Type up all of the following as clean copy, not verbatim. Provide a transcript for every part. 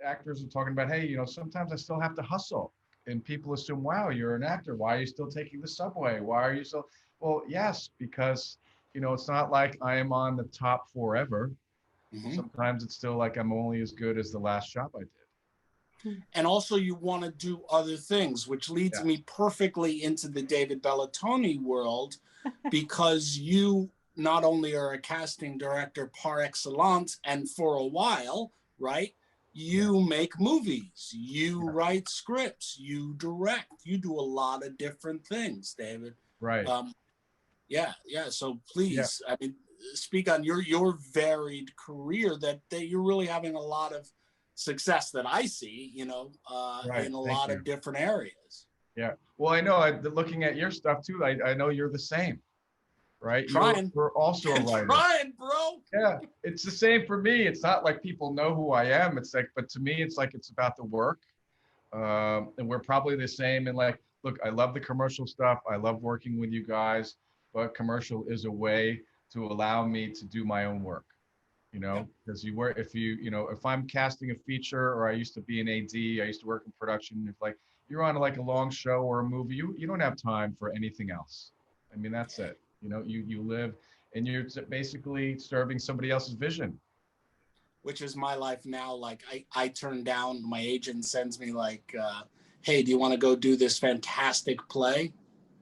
actors are talking about, hey, sometimes I still have to hustle. And people assume, wow, you're an actor. Why are you still taking the subway? Why are you still? Well, yes, because, it's not like I am on the top forever. Mhm. Sometimes it's still like I'm only as good as the last job I did. And also you want to do other things, which leads Yes. me perfectly into the David Bellantoni world, because you not only are a casting director par excellence, and for a while, right, Yeah. you make movies, you Yeah. write scripts, you direct, you do a lot of different things, David. Right. Um, yeah. So Yeah. please, I mean, speak on your varied career that you're really having a lot of success that I see, Right. in a Thank lot you. of different areas. Yeah. Well, I know, looking at your stuff too, I know you're the same, right? Trying, You're also a writer. trying, bro. Yeah, it's the same for me. It's not like people know who I am. It's like, but to me, it's like it's about the work, and we're probably the same. And like, look, I love the commercial stuff. I love working with you guys, but commercial is a way to allow me to do my own work. Yeah. Because you work, if if I'm casting a feature, or I used to be an AD, I used to work in production. If like you're on like a long show or a movie, you don't have time for anything else. I mean, that's it. You live, and you're basically serving somebody else's vision. Which is my life now. Like I turn down, my agent sends me like, hey, do you want to go do this fantastic play?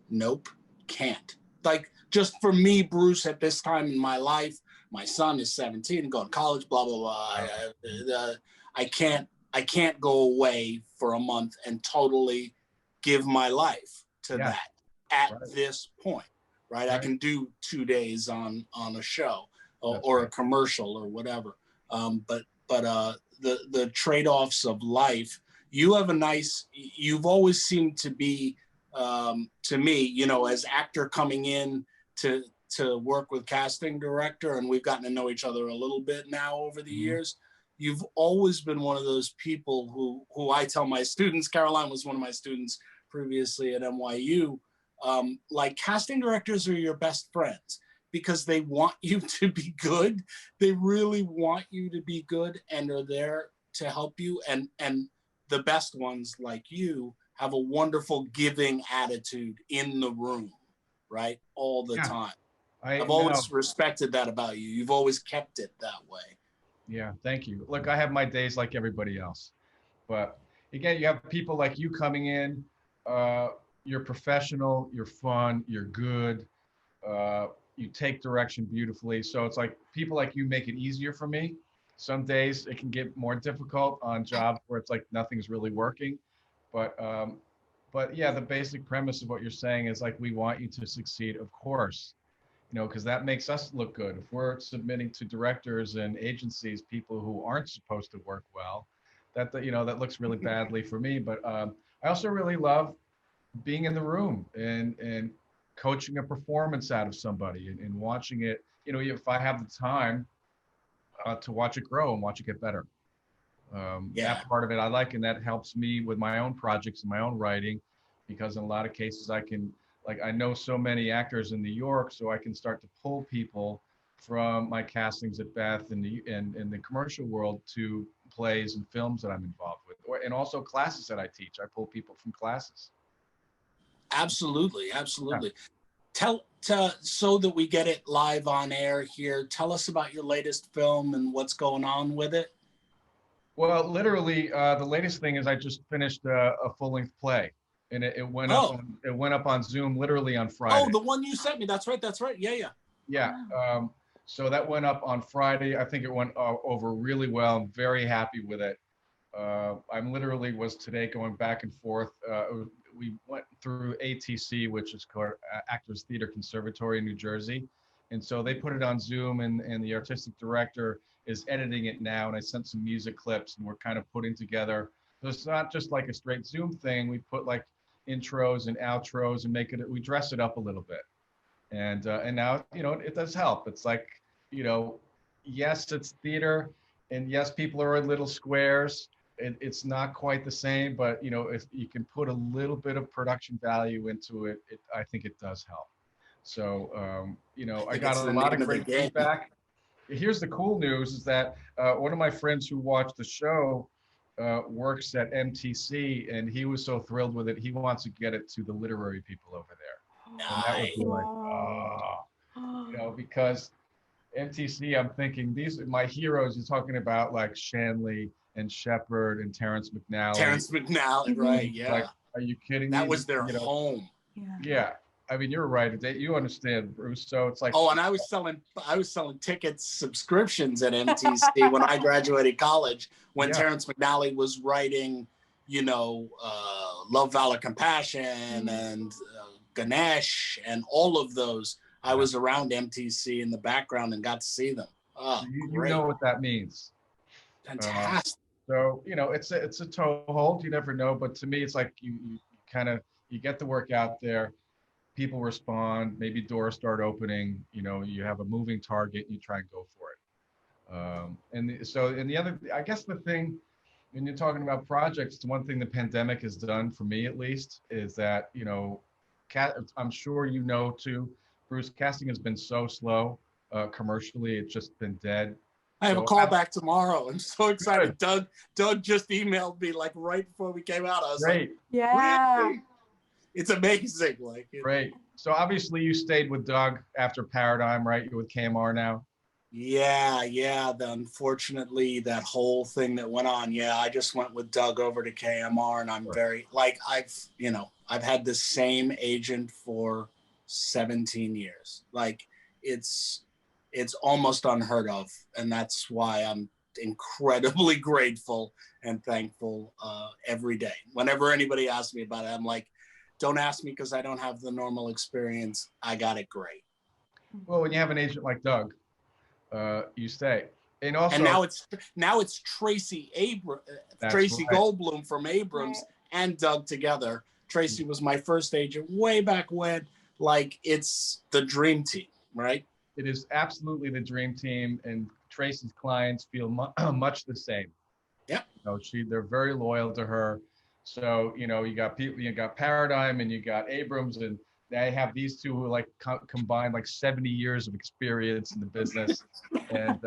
Nope, can't. Like, just for me, Bruce, at this time in my life, my son is 17 going to college, blah blah blah. I can't go away for a month and totally give my life to Yeah, that at right, this point, right? I right. can do 2 days on a show, That's or a right. commercial or whatever. But the trade-offs of life. You have a nice. You've always seemed to be, to me, as actor coming in to work with casting director, and we've gotten to know each other a little bit now over the Mhm. years. You've always been one of those people who I tell my students. Caroline was one of my students previously at NYU. Like, casting directors are your best friends because they want you to be good. They really want you to be good and are there to help you. And the best ones, like you, have a wonderful giving attitude in the room, right? All the Yeah, time. I I've know. always respected that about you. You've always kept it that way. Yeah, thank you. Look, I have my days like everybody else, but again, you have people like you coming in. Uh, you're professional. You're fun. You're good. Uh, you take direction beautifully. So it's like people like you make it easier for me. Some days it can get more difficult on jobs where it's like nothing's really working. But um, but yeah, the basic premise of what you're saying is like we want you to succeed, of course, because that makes us look good. If we're submitting to directors and agencies, people who aren't supposed to work well, that looks really badly for me. But I also really love being in the room and coaching a performance out of somebody and watching it. If I have the time to watch it grow and watch it get better. Yeah, That part of it I like, and that helps me with my own projects and my own writing, because in a lot of cases I know so many actors in New York, so I can start to pull people from my castings at Beth and in the commercial world to plays and films that I'm involved with, and also classes that I teach. I pull people from classes. absolutely, Yeah. absolutely. So that we get it live on air here, tell us about your latest film and what's going on with it. Well, literally, the latest thing is I just finished a full-length play, and Oh, it went up on Zoom literally on oh, Friday. the one you sent me. That's right. That's right. Yeah, yeah. Yeah. So that went up on Friday. I think it went over really well. I'm very happy with it. I'm literally was today going back and forth. We went through ATC, which is called Actors Theater Conservatory in New Jersey. And so they put it on Zoom, and the artistic director is editing it now. And I sent some music clips, and we're kind of putting together. So it's not just like a straight Zoom thing. We put like intros and outros and we dress it up a little bit. And now, it does help. It's like, you know, yes, it's theater, and yes, people are in little squares. It's not quite the same, but if you can put a little bit of production value into it, I think it does help. So, I I think got it's a the lot name of of the great game. feedback. Here's the cool news: is that one of my friends who watched the show, works at MTC, and he was so thrilled with it. He wants to get it to the literary people over there. And that would Nice. be like, because MTC, I'm thinking these are my heroes. You're talking about like Shanley and Shepard and Terrence McNally. Terrence McNally, right? Yeah. Like, are you kidding me? That was their home. Yeah. I mean, you're right. You understand, Bruce. So it's like, oh, and I was selling tickets, subscriptions at MTC when I graduated college. When Terrence McNally was writing, Love, Valor, Compassion, and Ganesh, and all of those. I was around MTC in the background and got to see them. Oh, so you great. know what that means. Fantastic. So it's a toehold. You never know, but to me, it's like you get the work out there. People respond, maybe doors start opening, you have a moving target, you try and go for it. And the other, I guess the thing, when you're talking about projects, the one thing the pandemic has done for me at least is that, I'm sure too, Bruce, casting has been so slow commercially, it's just been dead. I have a call back tomorrow. I'm so excited. Good. Doug just emailed me like right before we came out. I was Great. Like, yeah. Really? It's amazing. Great. So obviously you stayed with Doug after Paradigm, right? You're with KMR now. Yeah. Unfortunately, that whole thing that went on. Yeah, I just went with Doug over to KMR, and I'm very I've had the same agent for 17 years. Like it's almost unheard of, and that's why I'm incredibly grateful and thankful every day. Whenever anybody asks me about it, I'm like, don't ask me because I don't have the normal experience. I got it great. Well, when you have an agent like Doug, you stay. And also, and now it's Tracy Goldblum from Abrams and Doug together. Tracy was my first agent way back when. Like, it's the dream team, right? It is absolutely the dream team, and Tracy's clients feel much the same. Yeah. They're very loyal to her. So, you got Paradigm and you got Abrams, and they have these two who like combined like 70 years of experience in the business, and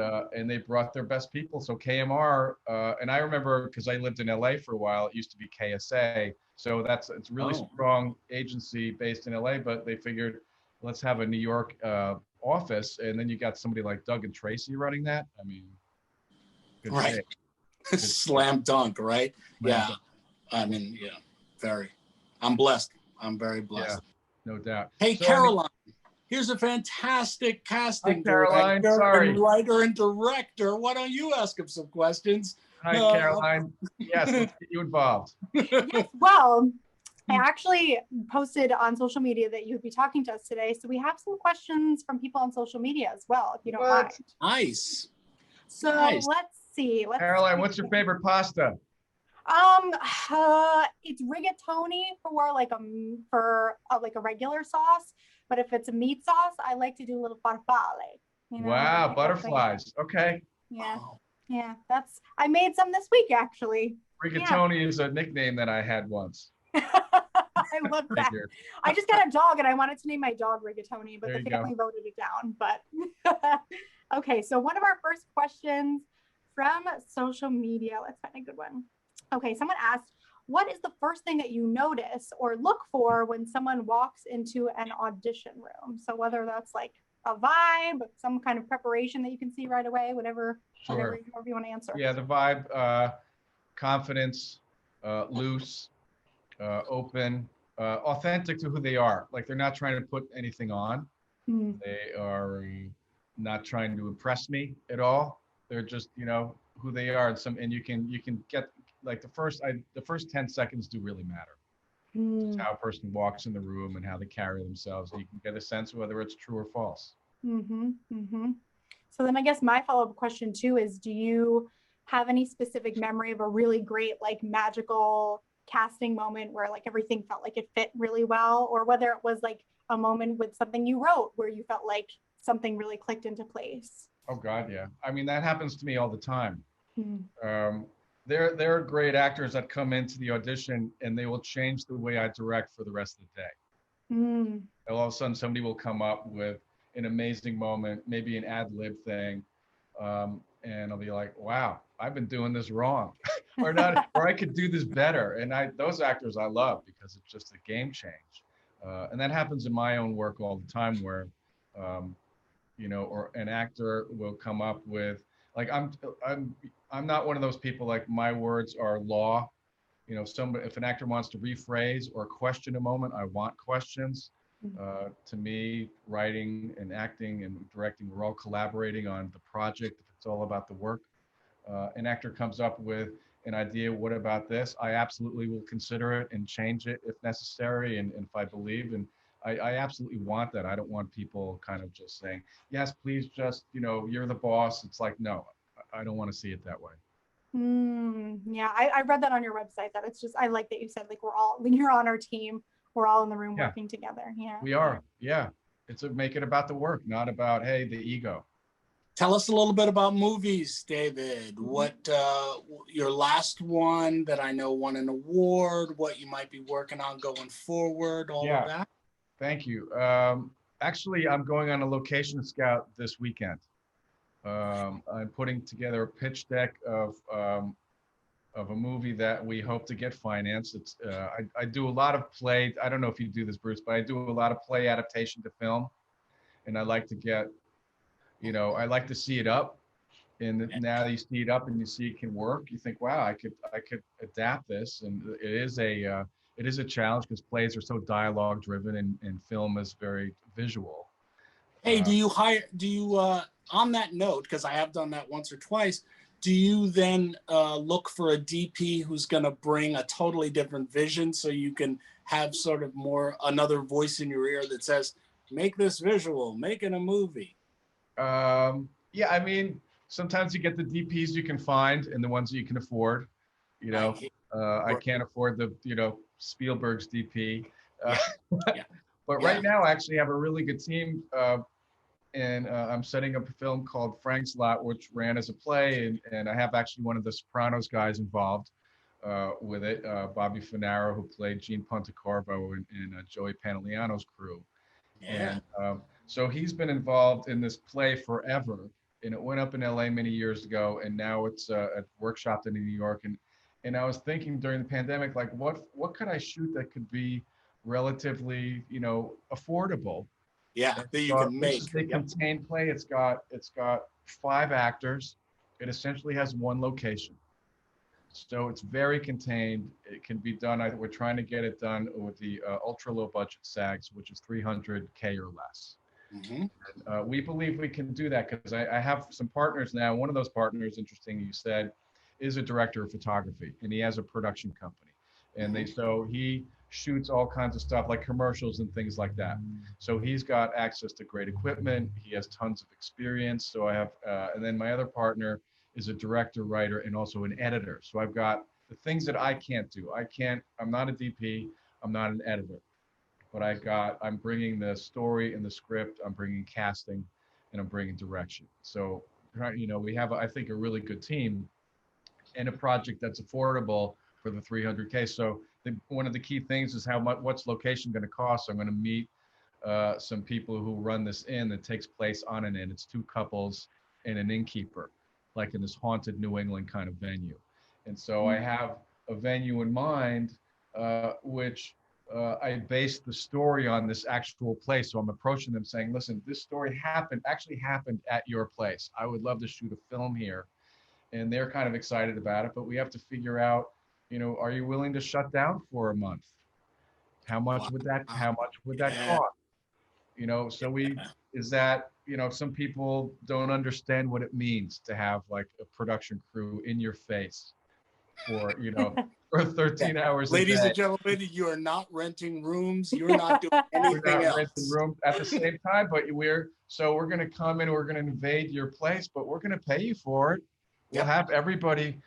they brought their best people. So KMR, and I remember because I lived in LA for a while, it used to be KSA. So it's really strong agency based in LA, but they figured let's have a New York office, and then you got somebody like Doug and Tracy running that. I mean, good right. Slam dunk, right? Slam dunk. I mean, very. I'm blessed. I'm very blessed. Yeah, no doubt. Hey, so, Caroline, here's a fantastic casting Caroline. director, sorry. and writer and director. Why don't you ask him some questions? Hi, Caroline. Yes, let's get you involved. Yes, well, I actually posted on social media that you'd be talking to us today. So we have some questions from people on social media as well, if you don't mind. Nice. So let's see. Caroline, what's your favorite pasta? It's rigatoni for like a regular sauce. But if it's a meat sauce, I like to do a little farfalle. Wow, butterflies. Okay. Yeah. Yeah, I made some this week actually. Rigatoni is a nickname that I had once. I love that. I just got a dog and I wanted to name my dog Rigatoni, but the family voted it down. But okay, so one of our first questions from social media. Let's find a good one. Okay, someone asked, what is the first thing that you notice or look for when someone walks into an audition room? So whether that's like a vibe, some kind of preparation that you can see right away, whatever you want to answer. Yeah, the vibe, confidence, loose, open, authentic to who they are. Like they're not trying to put anything on. They are not trying to impress me at all. They're just, who they are. And you can get like the first 10 seconds do really matter. It's how a person walks in the room and how they carry themselves. You can get a sense of whether it's true or false. So then I guess my follow-up question too is, do you have any specific memory of a really great, like magical casting moment where like everything felt like it fit really well, or whether it was like a moment with something you wrote where you felt like something really clicked into place? Oh God, yeah. I mean, that happens to me all the time. There are great actors that come into the audition and they will change the way I direct for the rest of the day. All of a sudden, somebody will come up with an amazing moment, maybe an ad lib thing, and I'll be like, wow, I've been doing this wrong. or not, or I could do this better. And those actors I love because it's just a game change. And that happens in my own work all the time where, or an actor will come up with, like, I'm not one of those people, like, my words are law. If an actor wants to rephrase or question a moment, I want questions. To me, writing and acting and directing, we're all collaborating on the project. It's all about the work. An actor comes up with an idea, what about this? I absolutely will consider it and change it if necessary, and if I believe. And I absolutely want that. I don't want people kind of just saying, yes, please, just, you're the boss. It's like, no, I don't want to see it that way. Yeah, I read that on your website, that it's just, I like that you said, like, when you're on our team, we're all in the room working together. Yeah. We are. Yeah. It's make it about the work, not about, hey, the ego. Tell us a little bit about movies, David. What your last one that I know won an award, what you might be working on going forward, all of that? Thank you. Actually, I'm going on a location scout this weekend. I'm putting together a pitch deck of a movie that we hope to get financed. It's I do a lot of play. I don't know if you do this, Bruce, but I do a lot of play adaptation to film, and I like to get, I like to see it up. And now you see it up and you see it can work. You think, wow, I could adapt this, and it is a challenge because plays are so dialogue driven and film is very visual. Hey, do you on that note, because I have done that once or twice, do you then look for a DP who's going to bring a totally different vision so you can have sort of more another voice in your ear that says, make this visual, make it a movie? Yeah, I mean, sometimes you get the DPs you can find and the ones that you can afford. I can't afford the, Spielberg's DP. But right now I actually have a really good team. And I'm setting up a film called Frank's Lot, which ran as a play. And I have actually one of the Sopranos guys involved with it, Bobby Finaro, who played Gene Pontecorvo in Joey Pantoliano's crew. Yeah. And so he's been involved in this play forever. And it went up in LA many years ago. And now it's workshopped in New York. And I was thinking during the pandemic, like, what could I shoot that could be relatively, affordable? Yeah, that you can make. It's a contained play. It's got 5 actors. It essentially has one location. So it's very contained. It can be done. We're trying to get it done with the ultra low budget SAGs, which is $300K or less. Mm-hmm. And, we believe we can do that because I have some partners now. One of those partners, interesting you said, is a director of photography, and he has a production company. And so he shoots all kinds of stuff like commercials and things like that. So he's got access to great equipment. He has tons of experience. So I have, and then my other partner is a director, writer, and also an editor. So I've got the things that I can't do. I'm not a DP, I'm not an editor, but I'm bringing the story and the script, I'm bringing casting, and I'm bringing direction. So, we have, I think, a really good team and a project that's affordable for the $300K. So one of the key things is what's location going to cost. So I'm going to meet some people who run this inn that takes place on an inn. It's 2 couples and an innkeeper, like in this haunted New England kind of venue. And so I have a venue in mind, which I based the story on this actual place. So I'm approaching them saying, listen, this story actually happened at your place. I would love to shoot a film here. And they're kind of excited about it, but we have to figure out, are you willing to shut down for a month? How much would that cost? Some people don't understand what it means to have like a production crew in your face for, for 13 hours. Ladies and gentlemen, you are not renting rooms. You're not doing anything we're not else. renting rooms at the same time, but we're going to come in, we're going to invade your place, but we're going to pay you for it. We'll have everybody,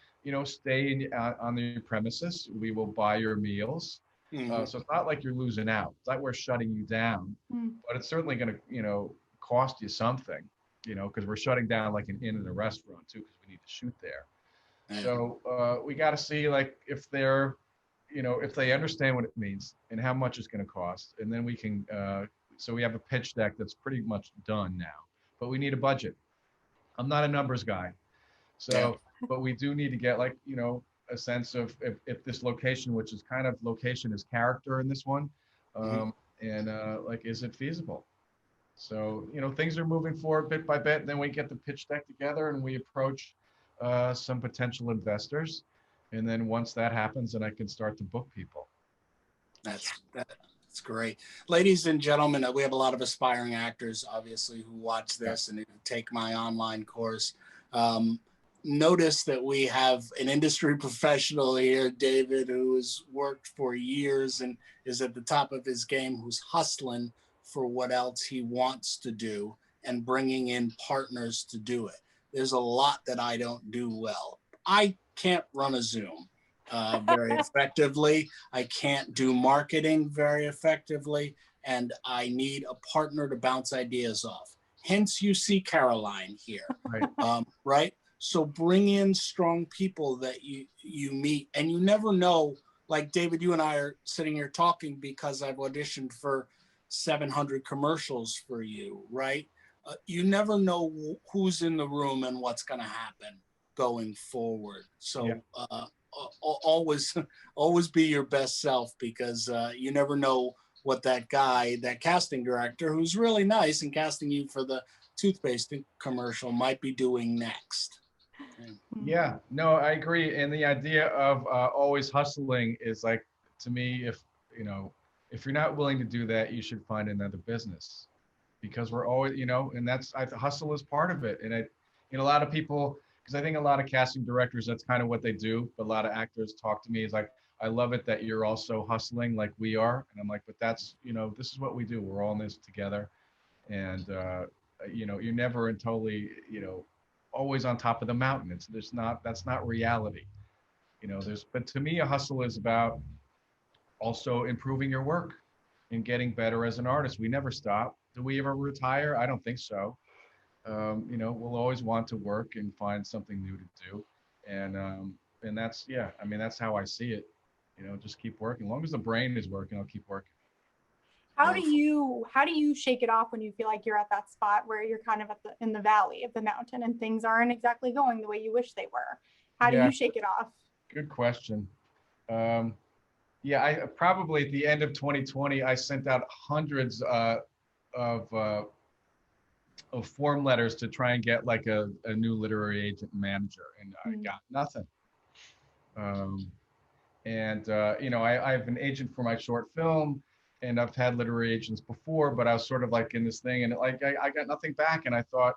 stay on the premises. We will buy your meals. So it's not like you're losing out. It's like we're shutting you down, but it's certainly going to, cost you something, because we're shutting down like an inn and a restaurant too, because we need to shoot there. So we got to see like if they're, if they understand what it means and how much it's going to cost. And then we can, so we have a pitch deck that's pretty much done now, but we need a budget. I'm not a numbers guy. So, but we do need to get like, a sense of if this location, which is kind of location is character in this one, and like, is it feasible? So, things are moving forward bit by bit. And then we get the pitch deck together and we approach some potential investors. And then once that happens, then I can start to book people. That's great. Ladies and gentlemen, we have a lot of aspiring actors, obviously, who watch this and who take my online course. Notice that we have an industry professional here, David, who has worked for years and is at the top of his game, who's hustling for what else he wants to do and bringing in partners to do it. There's a lot that I don't do well. I can't run a Zoom very effectively. I can't do marketing very effectively, and I need a partner to bounce ideas off. Hence, you see Caroline here, right? Right? So bring in strong people that you meet, and you never know. Like David, you and I are sitting here talking because I've auditioned for 700 commercials for you, right? You never know who's in the room and what's going to happen going forward. So always be your best self, because you never know what that casting director who's really nice and casting you for the toothpaste commercial might be doing next. Yeah, no, I agree. And the idea of always hustling is like, to me, if you're not willing to do that, you should find another business, because we're always, and hustle is part of it. And a lot of people, because I think a lot of casting directors, that's kind of what they do. But a lot of actors talk to me is like, I love it that you're also hustling like we are. And I'm like, but that's, this is what we do. We're all in this together. And, you're never in totally, always on top of the mountain. That's not reality. But to me, a hustle is about also improving your work and getting better as an artist. We never stop. Do we ever retire? I don't think so. We'll always want to work and find something new to do. And that's, that's how I see it. Just keep working. As long as the brain is working, I'll keep working. How do you shake it off when you feel like you're at that spot where you're kind of in the valley of the mountain and things aren't exactly going the way you wish they were? How do you shake it off? Good question. I probably at the end of 2020, I sent out hundreds of form letters to try and get like a new literary agent manager, and I got nothing. I have an agent for my short film, and I've had literary agents before, but I was sort of like in this thing, and like I got nothing back, and I thought,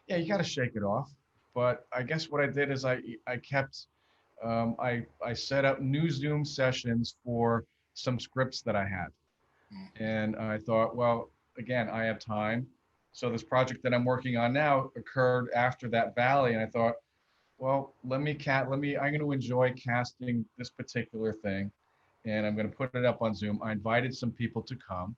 you got to shake it off. But I guess what I did is I kept, I set up new Zoom sessions for some scripts that I had, and I thought, well, again, I have time. So this project that I'm working on now occurred after that valley, and I thought, well, I'm going to enjoy casting this particular thing, and I'm going to put it up on Zoom. I invited some people to come,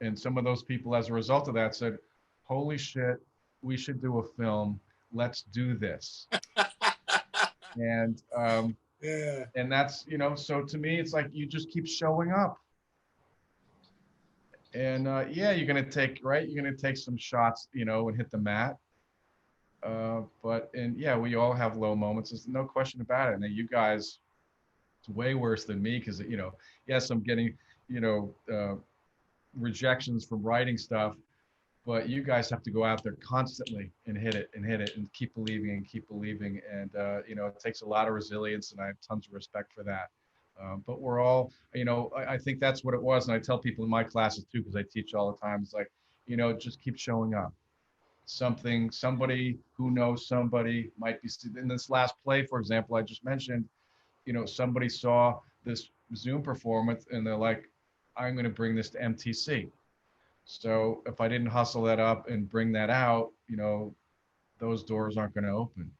and some of those people, as a result of that, said, holy shit, we should do a film. Let's do this. And and that's, so to me, it's like, you just keep showing up. And you're going to take some shots, and hit the mat. We all have low moments. There's no question about it. And you guys, it's way worse than me, because yes, I'm getting rejections from writing stuff, but you guys have to go out there constantly and hit it and keep believing and it takes a lot of resilience, and I have tons of respect for that. But we're all, I think that's what it was, and I tell people in my classes too, because I teach all the time, it's like, just keep showing up. Somebody who knows somebody might be in this last play, for example, I just mentioned, somebody saw this Zoom performance and they're like, I'm going to bring this to MTC. So if I didn't hustle that up and bring that out, those doors aren't going to open.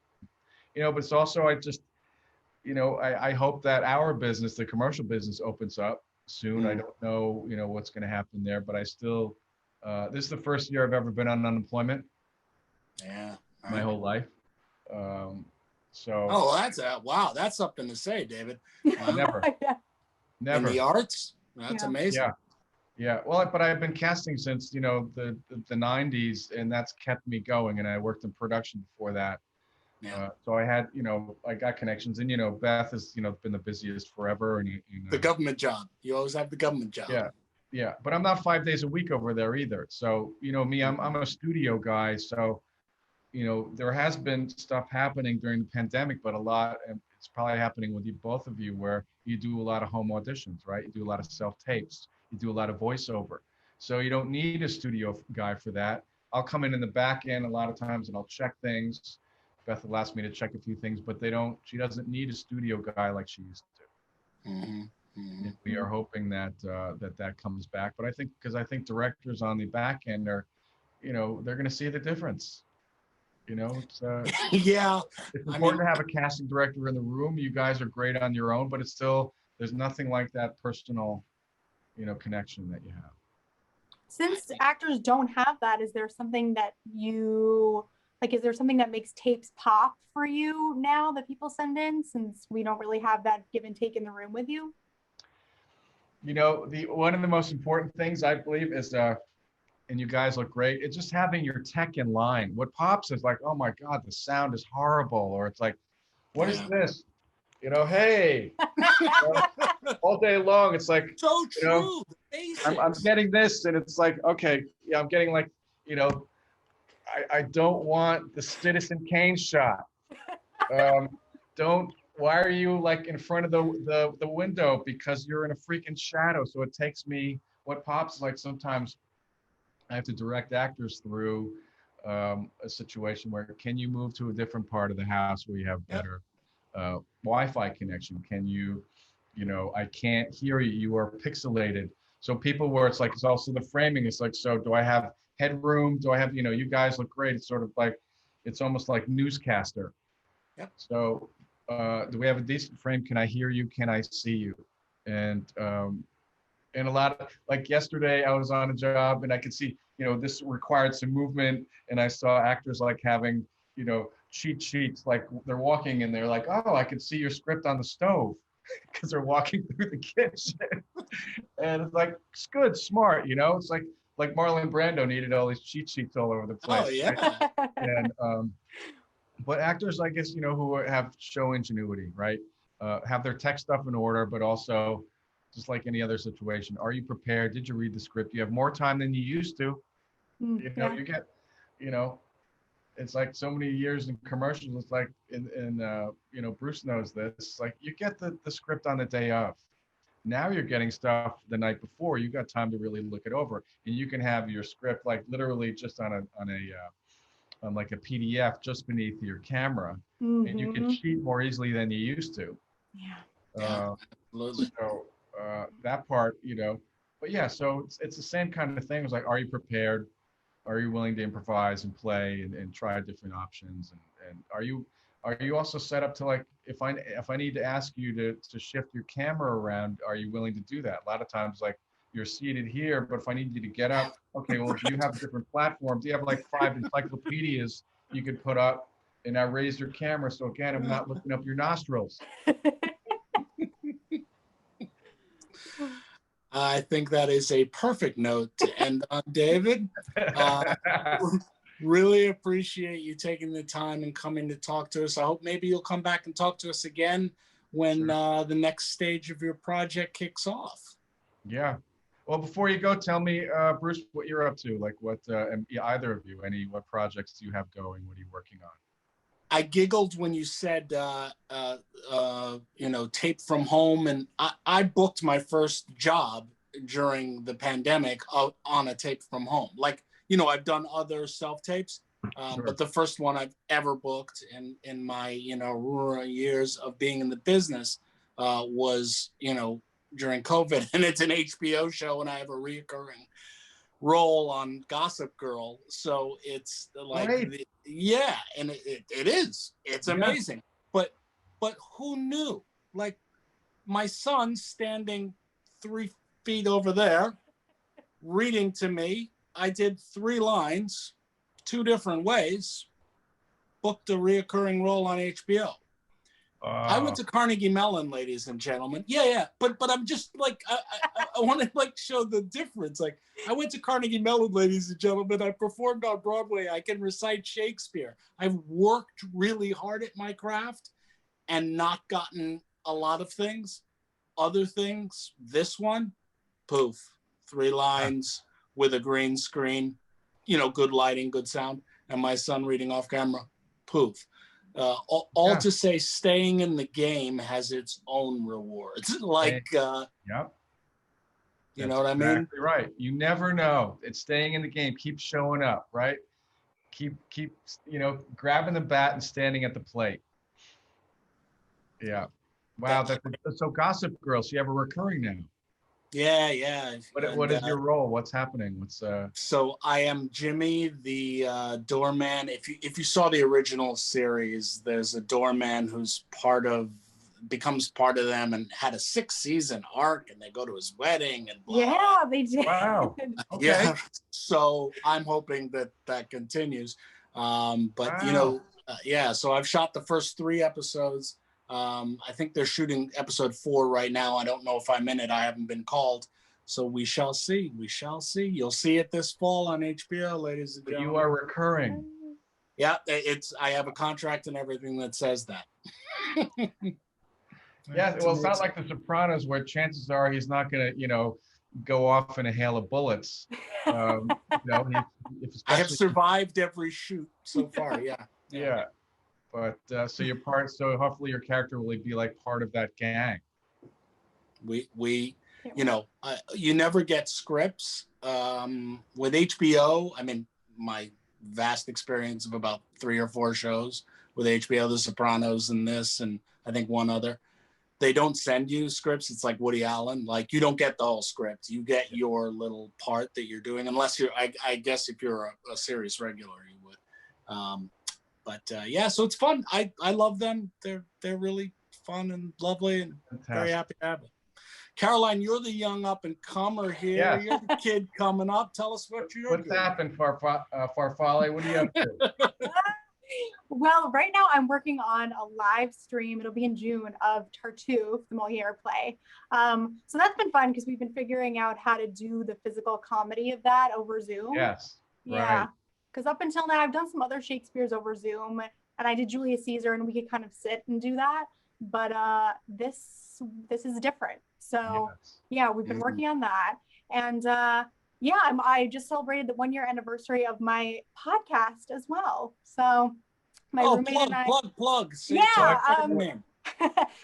But it's also, I hope that our business, the commercial business, opens up soon. I don't know, what's going to happen there, but I still, this is the first year I've ever been on unemployment. Yeah. My whole life. Wow, that's something to say, David. Never. In the arts, that's amazing. Yeah. Well, but I've been casting since the 90s, and that's kept me going. And I worked in production before that. Yeah. So I had, I got connections, and Beth has, been the busiest forever, and The government job. You always have the government job. yeah, yeah. But I'm not 5 days a week over there either. So me, I'm a studio guy. So there has been stuff happening during the pandemic, but a lot, and it's probably happening with you, both of you, where you do a lot of home auditions, right? You do a lot of self tapes. You do a lot of voiceover. So you don't need a studio guy for that. I'll come in the back end a lot of times and I'll check things. Beth will ask me to check a few things, but she doesn't need a studio guy like she used to. Mm-hmm. Mm-hmm. We are hoping that that comes back. But because I think directors on the back end are, they're going to see the difference. It's Yeah. it's important to have a casting director in the room. You guys are great on your own, but it's still, there's nothing like that personal, connection that you have. Since actors don't have that, is there something that is there something that makes tapes pop for you now that people send in, since we don't really have that give and take in the room with you? One of the most important things I believe is, and you guys look great, it's just having your tech in line. What pops is like, oh my God, the sound is horrible. Or it's like, what is this? Hey, all day long, it's like, so true. I'm getting this, and it's like, okay, yeah, I'm getting like, I don't want the Citizen Kane shot. Why are you like in front of the window? Because you're in a freaking shadow. So it takes me, what pops is like, sometimes I have to direct actors through a situation where, can you move to a different part of the house where you have better Wi-Fi connection? Can you, I can't hear you, you are pixelated. So people where it's like, it's also the framing. It's like, so do I have headroom? Do I have, you guys look great. It's sort of like, it's almost like newscaster. Yep. So do we have a decent frame? Can I hear you? Can I see you? And a lot of, like yesterday I was on a job and I could see, this required some movement, and I saw actors like having, cheat sheets, like they're walking and they're like, oh, I can see your script on the stove because they're walking through the kitchen. And it's like, it's good, smart, it's like Marlon Brando needed all these cheat sheets all over the place. Oh yeah. Right? And but actors, I guess, who have show ingenuity, right? Have their tech stuff in order, but also, just like any other situation, are you prepared? Did you read the script? You have more time than you used to. You get, it's like so many years in commercials. It's like Bruce knows this. Like you get the script on the day of. Now you're getting stuff the night before. You got time to really look it over, and you can have your script like literally just on like a PDF just beneath your camera, and you can cheat more easily than you used to. Yeah, absolutely. So that part, but yeah, so it's the same kind of thing. It's like, are you prepared? Are you willing to improvise and play and try different options? And are you also set up to, like, if I need to ask you to shift your camera around, are you willing to do that? A lot of times, like, you're seated here, but if I need you to get up, okay, well, do you have different platforms? Do you have like 5 encyclopedias you could put up, and I raise your camera so again, I'm not looking up your nostrils. I think that is a perfect note to end on, David. Really appreciate you taking the time and coming to talk to us. I hope maybe you'll come back and talk to us again when the next stage of your project kicks off. Yeah. Well, before you go, tell me, Bruce, what you're up to. Like what, either of you, what projects do you have going? What are you working on? I giggled when you said, tape from home. And I booked my first job during the pandemic on a tape from home. Like, I've done other self-tapes, but the first one I've ever booked in my, rural years of being in the business was, during COVID. And it's an HBO show, and I have a reoccurring role on Gossip Girl. So it's like, right. Yeah, and it is. It's amazing. But who knew? Like, my son standing 3 feet over there, reading to me. I did 3 lines, 2 different ways, booked a reoccurring role on HBO. I went to Carnegie Mellon, ladies and gentlemen. Yeah. But I'm just like, I want to like show the difference. Like, I went to Carnegie Mellon, ladies and gentlemen. I performed on Broadway. I can recite Shakespeare. I've worked really hard at my craft and not gotten a lot of things. Other things, this one, poof, 3 lines with a green screen, good lighting, good sound, and my son reading off camera, poof. All to say, staying in the game has its own rewards. Like, yep. You know what I mean? Exactly right. You never know. It's staying in the game. Keep showing up, right? Keep grabbing the bat and standing at the plate. Yeah. Wow. So Gossip Girl, so you have a recurring now. Yeah. What is your role? What's happening? So I am Jimmy, the doorman. If you saw the original series, there's a doorman who's becomes part of them and had a 6-season arc, and they go to his wedding and blah. Yeah, they did. Wow. Okay. Yeah. So I'm hoping that continues. But wow. So I've shot the first 3 episodes. I think they're shooting episode 4 right now. I don't know if I'm in it. I haven't been called. So we shall see. You'll see it this fall on HBO, ladies and gentlemen. You are recurring. Yeah, I have a contract and everything that says that. Yeah, well, it's not like The Sopranos where chances are he's not going to, go off in a hail of bullets. I have survived every shoot so far. Yeah. Yeah. But so hopefully your character will be like part of that gang. We you never get scripts with HBO. I mean, my vast experience of about 3 or 4 shows with HBO, The Sopranos and this, and I think one other. They don't send you scripts. It's like Woody Allen. Like, you don't get the whole script. You get your little part that you're doing, unless I guess if you're a series regular, you would. So it's fun. I love them. They're really fun and lovely, and fantastic. Very happy to have it. Caroline, you're the young up and comer here. Yes. You're the kid coming up. Tell us what you're doing. What's happened, Farfalle? What are you up to? Well, right now I'm working on a live stream. It'll be in June of Tartuffe, the Moliere play. So that's been fun because we've been figuring out how to do the physical comedy of that over Zoom. Yes. Yeah. Because up until now, I've done some other Shakespeare's over Zoom, and I did Julius Caesar, and we could kind of sit and do that. But this is different. So yeah, we've been working on that, and I just celebrated the 1-year anniversary of my podcast as well. So my roommate and I plug.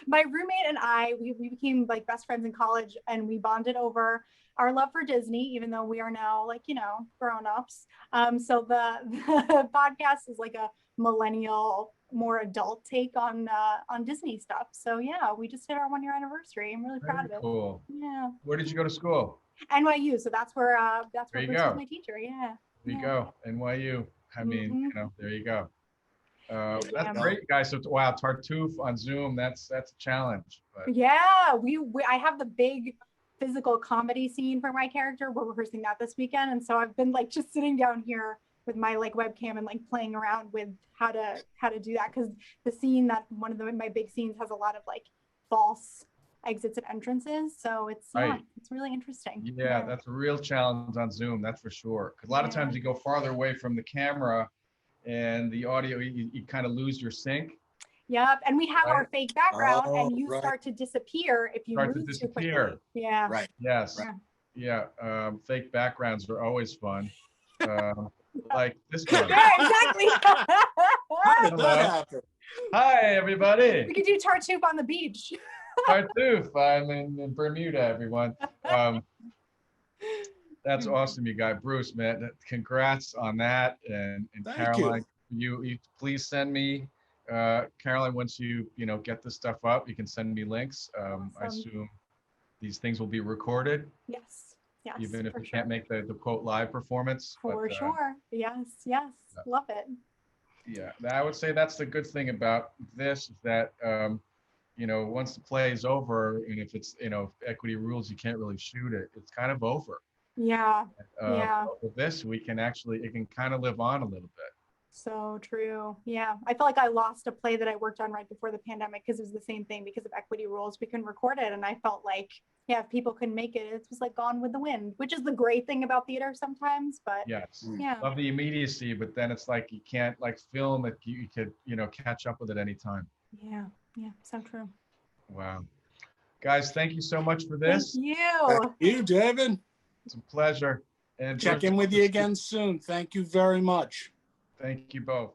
My roommate and I, we became like best friends in college, and we bonded over our love for Disney, even though we are now grown-ups. So the podcast is like a millennial, more adult take on Disney stuff. So yeah, we just hit our 1-year anniversary. I'm really proud of it. Cool. Yeah. Where did you go to school? NYU. So that's where Bruce was my teacher. Yeah. There you go. NYU. I mean, there you go. That's great, guys. So wow, Tartuffe on Zoom. That's a challenge. But. Yeah, I have the big physical comedy scene for my character. We're rehearsing that this weekend, and so I've been like just sitting down here with my like webcam and like playing around with how to do that, because the scene, that one of my big scenes, has a lot of like false exits and entrances, so it's really interesting. Yeah, that's a real challenge on Zoom, that's for sure, because a lot of times you go farther away from the camera and the audio, you kind of lose your sync. Yep, and we have our fake background, and you start to disappear if you move too quickly. Yeah. Right. Yes. Yeah. Fake backgrounds are always fun. Like this one. Yeah, exactly. How did that happen? Hi, everybody. We could do Tartuffe on the beach. Tartuffe. I'm in Bermuda, everyone. That's awesome, you guys. Bruce, man, congrats on that. And Caroline, you please send me, Caroline, once you get this stuff up, you can send me links. Awesome. I assume these things will be recorded. Yes. Yes, even if you can't make the quote live performance. For sure. Yes. Love it. Yeah, I would say that's the good thing about this, is that once the play is over, and if it's equity rules, you can't really shoot it. It's kind of over. Yeah. With this, it can kind of live on a little bit. So true. Yeah. I felt like I lost a play that I worked on right before the pandemic because it was the same thing. Because of equity rules, we couldn't record it. And I felt like, yeah, if people couldn't make it, it was like Gone with the Wind, which is the great thing about theater sometimes. But Yes. yeah. Love the immediacy, but then it's like you can't like film it. You could, catch up with it anytime. Yeah. Yeah. So true. Wow. Guys, thank you so much for this. Thank you. Thank you, David. It's a pleasure. And Check in with you again soon. Thank you very much. Thank you both.